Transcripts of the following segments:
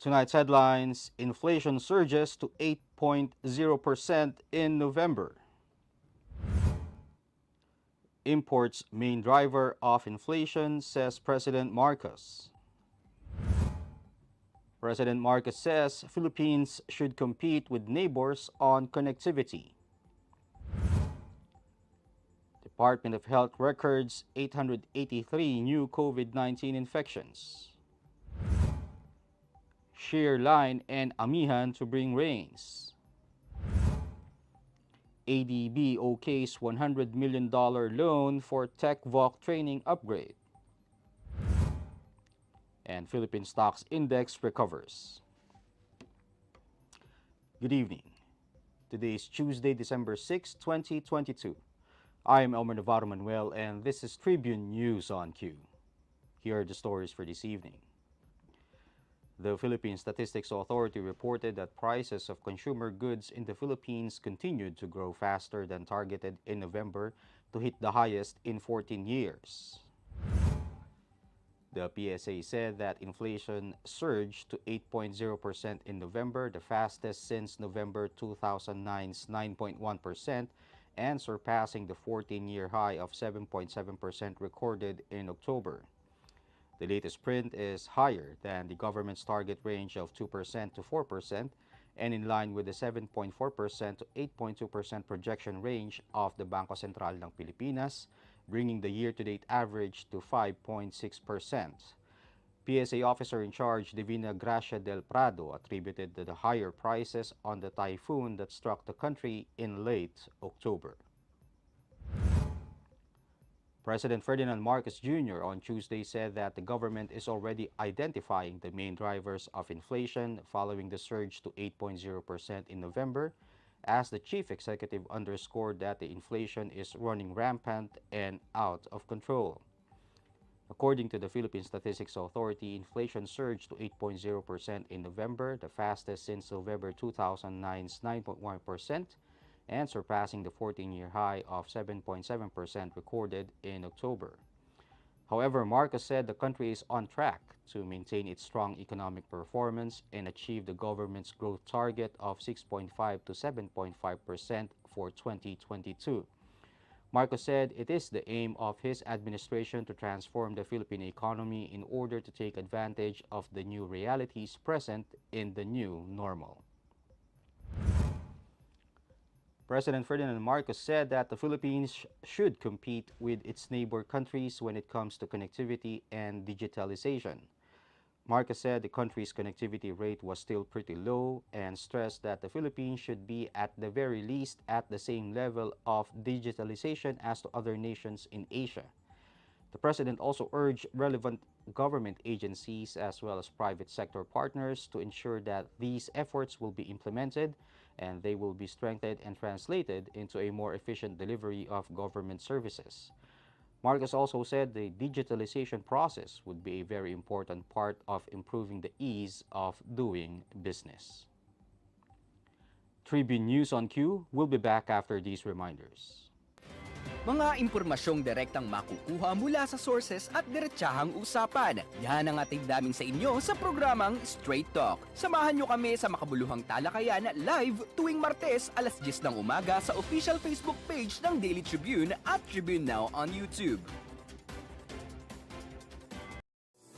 Tonight's headlines: inflation surges to 8.0% in November. Imports main driver of inflation, says President Marcos. President Marcos says Philippines should compete with neighbors on connectivity. Department of Health records 883 new COVID-19 infections. Shear line and Amihan to bring rains. ADB OKs $100 million loan for techvoc training upgrade. And Philippine Stocks Index recovers. Good evening. Today is Tuesday, December 6, 2022. I am Elmer Navarro Manuel and this is Tribune News on Q. Here are the stories for this evening. The Philippine Statistics Authority reported that prices of consumer goods in the Philippines continued to grow faster than targeted in November to hit the highest in 14 years. The PSA said that inflation surged to 8.0% in November, the fastest since November 2009's 9.1%, and surpassing the 14-year high of 7.7% recorded in October. The latest print is higher than the government's target range of 2% to 4% and in line with the 7.4% to 8.2% projection range of the Bangko Sentral ng Pilipinas, bringing the year-to-date average to 5.6%. PSA officer in charge Divina Gracia del Prado attributed the higher prices on the typhoon that struck the country in late October. President Ferdinand Marcos Jr. on Tuesday said that the government is already identifying the main drivers of inflation following the surge to 8.0% in November, as the chief executive underscored that the inflation is running rampant and out of control. According to the Philippine Statistics Authority, inflation surged to 8.0% in November, the fastest since November 2009's 9.1%, and surpassing the 14-year high of 7.7% recorded in October. However, Marcos said the country is on track to maintain its strong economic performance and achieve the government's growth target of 6.5 to 7.5% for 2022. Marcos said it is the aim of his administration to transform the Philippine economy in order to take advantage of the new realities present in the new normal. President Ferdinand Marcos said that the Philippines should compete with its neighbor countries when it comes to connectivity and digitalization. Marcos said the country's connectivity rate was still pretty low and stressed that the Philippines should be at the very least at the same level of digitalization as to other nations in Asia. The president also urged relevant government agencies as well as private sector partners to ensure that these efforts will be implemented and they will be strengthened and translated into a more efficient delivery of government services. Marcos also said the digitalization process would be a very important part of improving the ease of doing business. Tribune News on Q will be back after these reminders. Mga impormasyong direktang makukuha mula sa sources at diretsahang usapan. Yan ang ating daming sa inyo sa programang Straight Talk. Samahan nyo kami sa makabuluhang talakayan live tuwing Martes alas 10 ng umaga sa official Facebook page ng Daily Tribune at Tribune Now on YouTube.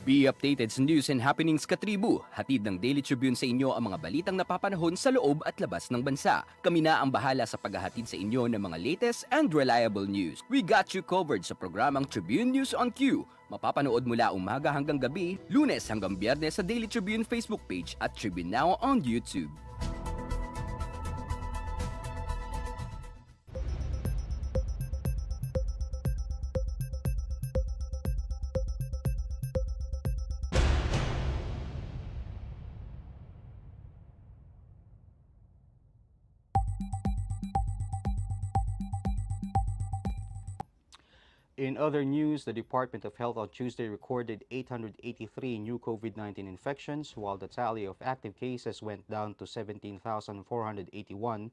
Be updated sa news and happenings katribu. Hatid ng Daily Tribune sa inyo ang mga balitang napapanahon sa loob at labas ng bansa. Kami na ang bahala sa paghahatid sa inyo ng mga latest and reliable news. We got you covered sa programang Tribune News on Q. Mapapanood mula umaga hanggang gabi, Lunes hanggang Biyernes sa Daily Tribune Facebook page at Tribune Now on YouTube. In other news, the Department of Health on Tuesday recorded 883 new COVID-19 infections, while the tally of active cases went down to 17,481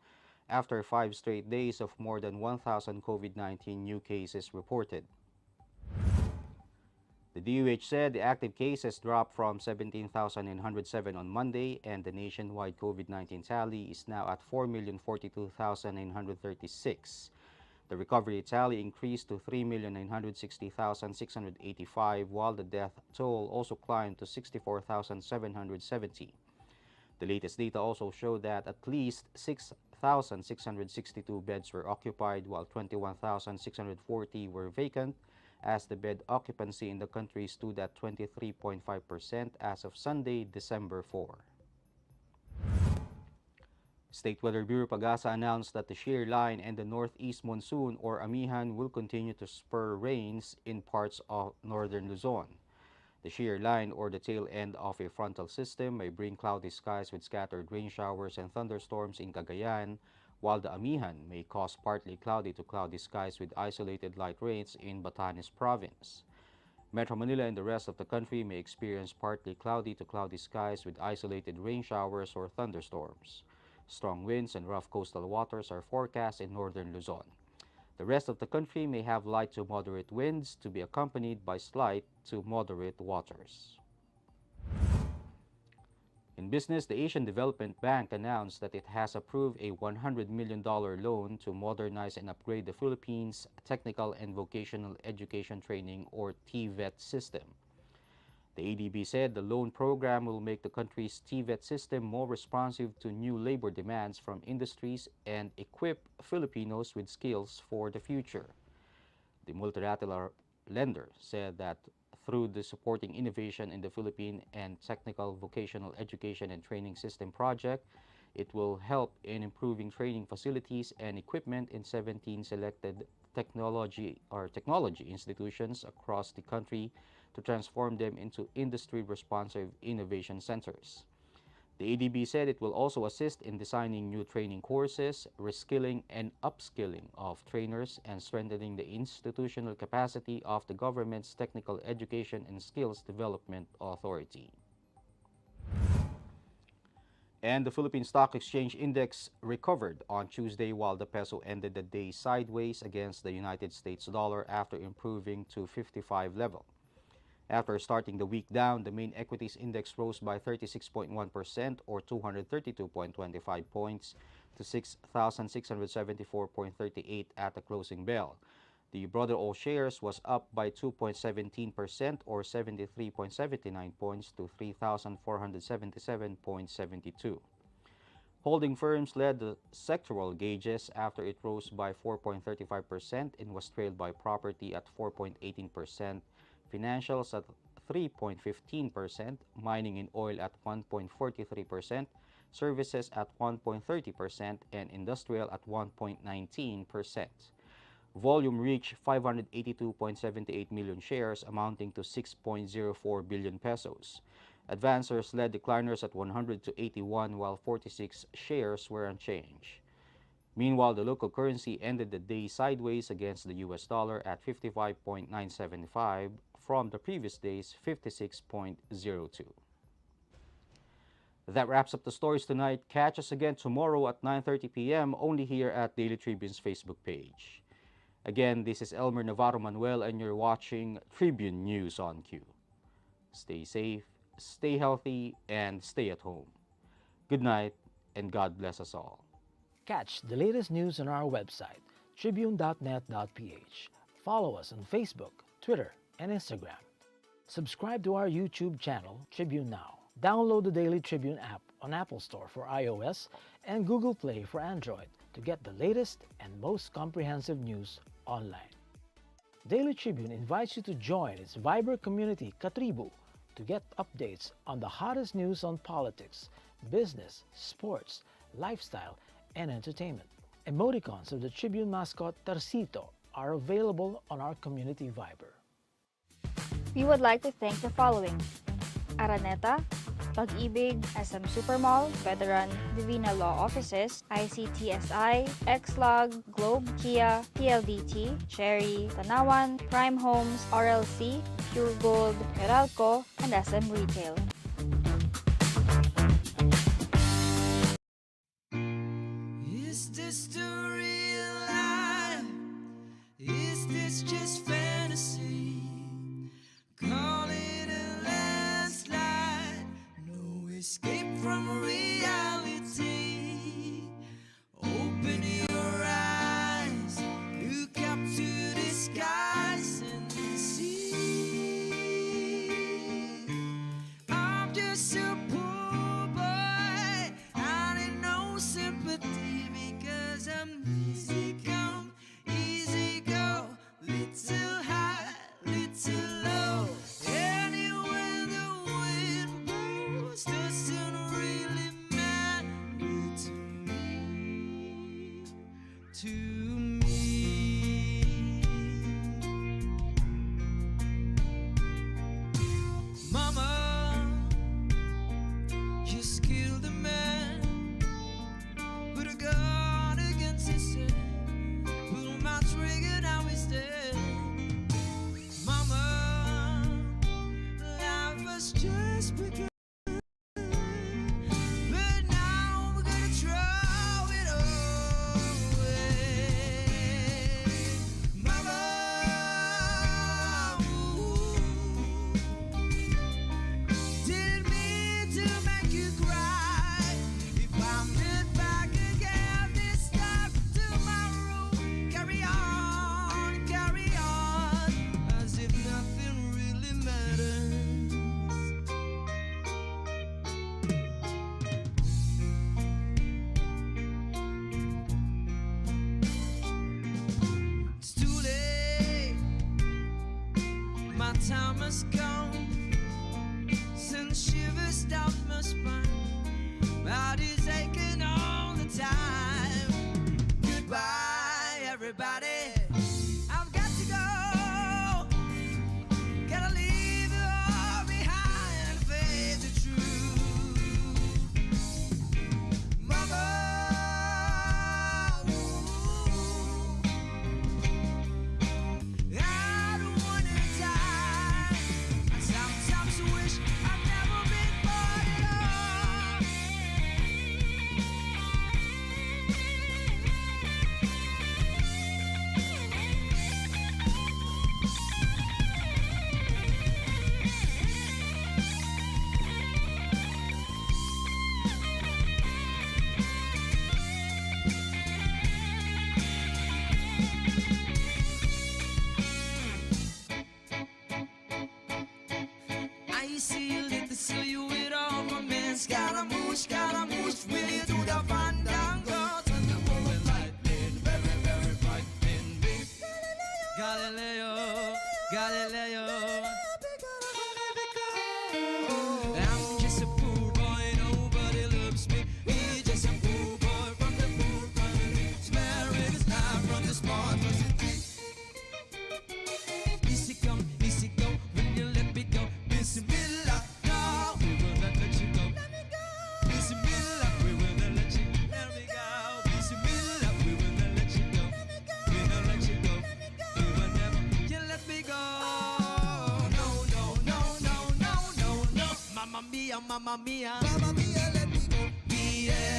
after 5 straight days of more than 1,000 COVID-19 new cases reported. The The DOH said the active cases dropped from 17,907 on Monday, and the nationwide COVID-19 tally is now at 4,042,936. The recovery tally increased to 3,960,685, while the death toll also climbed to 64,770. The latest data also showed that at least 6,662 beds were occupied, while 21,640 were vacant, as the bed occupancy in the country stood at 23.5% as of Sunday, December 4. State Weather Bureau Pagasa announced that the Shear line and the northeast monsoon, or Amihan, will continue to spur rains in parts of northern Luzon. The shear line, or the tail end of a frontal system, may bring cloudy skies with scattered rain showers and thunderstorms in Cagayan, while the Amihan may cause partly cloudy to cloudy skies with isolated light rains in Batanes Province. Metro Manila and the rest of the country may experience partly cloudy to cloudy skies with isolated rain showers or thunderstorms. Strong winds and rough coastal waters are forecast in northern Luzon. The rest of the country may have light to moderate winds to be accompanied by slight to moderate waters. In business, the Asian Development Bank announced that it has approved a $100 million loan to modernize and upgrade the Philippines' Technical and Vocational Education Training, or TVET system. The ADB said the loan program will make the country's TVET system more responsive to new labor demands from industries and equip Filipinos with skills for the future. The multilateral lender said that through the Supporting Innovation in the Philippine and Technical Vocational Education and Training System project, it will help in improving training facilities and equipment in 17 selected technology institutions across the country to transform them into industry-responsive innovation centers. The ADB said it will also assist in designing new training courses, reskilling and upskilling of trainers, and strengthening the institutional capacity of the government's Technical Education and Skills Development Authority. And the Philippine Stock Exchange Index recovered on Tuesday, while the peso ended the day sideways against the United States dollar after improving to 55 level. After starting the week down, the main equities index rose by 36.1% or 232.25 points to 6,674.38 at the closing bell. The broader all shares was up by 2.17% or 73.79 points to 3,477.72. Holding firms led the sectoral gauges after it rose by 4.35% and was trailed by property at 4.18%, financials at 3.15%, mining and oil at 1.43%, services at 1.30%, and industrial at 1.19%. Volume reached 582.78 million shares, amounting to 6.04 billion pesos. Advancers led decliners at 100 to 81, while 46 shares were unchanged. Meanwhile, the local currency ended the day sideways against the US dollar at 55.975 from the previous day's 56.02. That wraps up the stories tonight. Catch us again tomorrow at 9:30 p.m. only here at Daily Tribune's Facebook page. Again, this is Elmer Navarro Manuel, and you're watching Tribune News on Cue. Stay safe, stay healthy, and stay at home. Good night, and God bless us all. Catch the latest news on our website, tribune.net.ph. Follow us on Facebook, Twitter, and Instagram. Subscribe to our YouTube channel, Tribune Now. Download the Daily Tribune app on Apple Store for iOS and Google Play for Android to get the latest and most comprehensive news online. Daily Tribune invites you to join its vibrant community, Katribu, to get updates on the hottest news on politics, business, sports, lifestyle, and entertainment. Emoticons of the Tribune mascot Tarsito are available on our community Viber. We would like to thank the following: Araneta, Pag-ibig, SM Supermall, Veteran, Divina Law Offices, ICTSI, Xlog, Globe, Kia, PLDT, Cherry, Tanawan, Prime Homes, RLC, Pure Gold, Meralco, and SM Retail. Is this the real life? Is this just fantasy? Come to me. Mama, you skilled a man, put a gun against his head, pull my trigger, now he's dead. Mama, life has just begun. But now we're gonna throw it away. Mama, didn't mean to make you cry. If I'm it back again this time tomorrow, carry on, as if nothing really matters. It's too late, my time has come. Send shivers down my spine, body's aching all the time. Goodbye, everybody. I've got to go. Gotta leave it all behind, face the truth. Mama, I don't wanna die. I sometimes wish I'd never been born at all. I see you lit the silhouette of a man. Scaramouche, will you do the fandango? Thunder, rolling lightning, very, very frightening me. Galileo, Galileo. I'm just a poor boy, nobody loves me. He's just a poor boy from the poor country, swearing his life from the small city. Easy come, easy go, when you let me go. Bismillah, no, we will not let you go. Bismillah, we will not let you go. Let me go. Bismillah, we will not let you go. We will not let you go. We will never, you let me go. No, no, no, no, no, no, no. Mamma mia, mamma mia. Mamma mia, let me go. BS.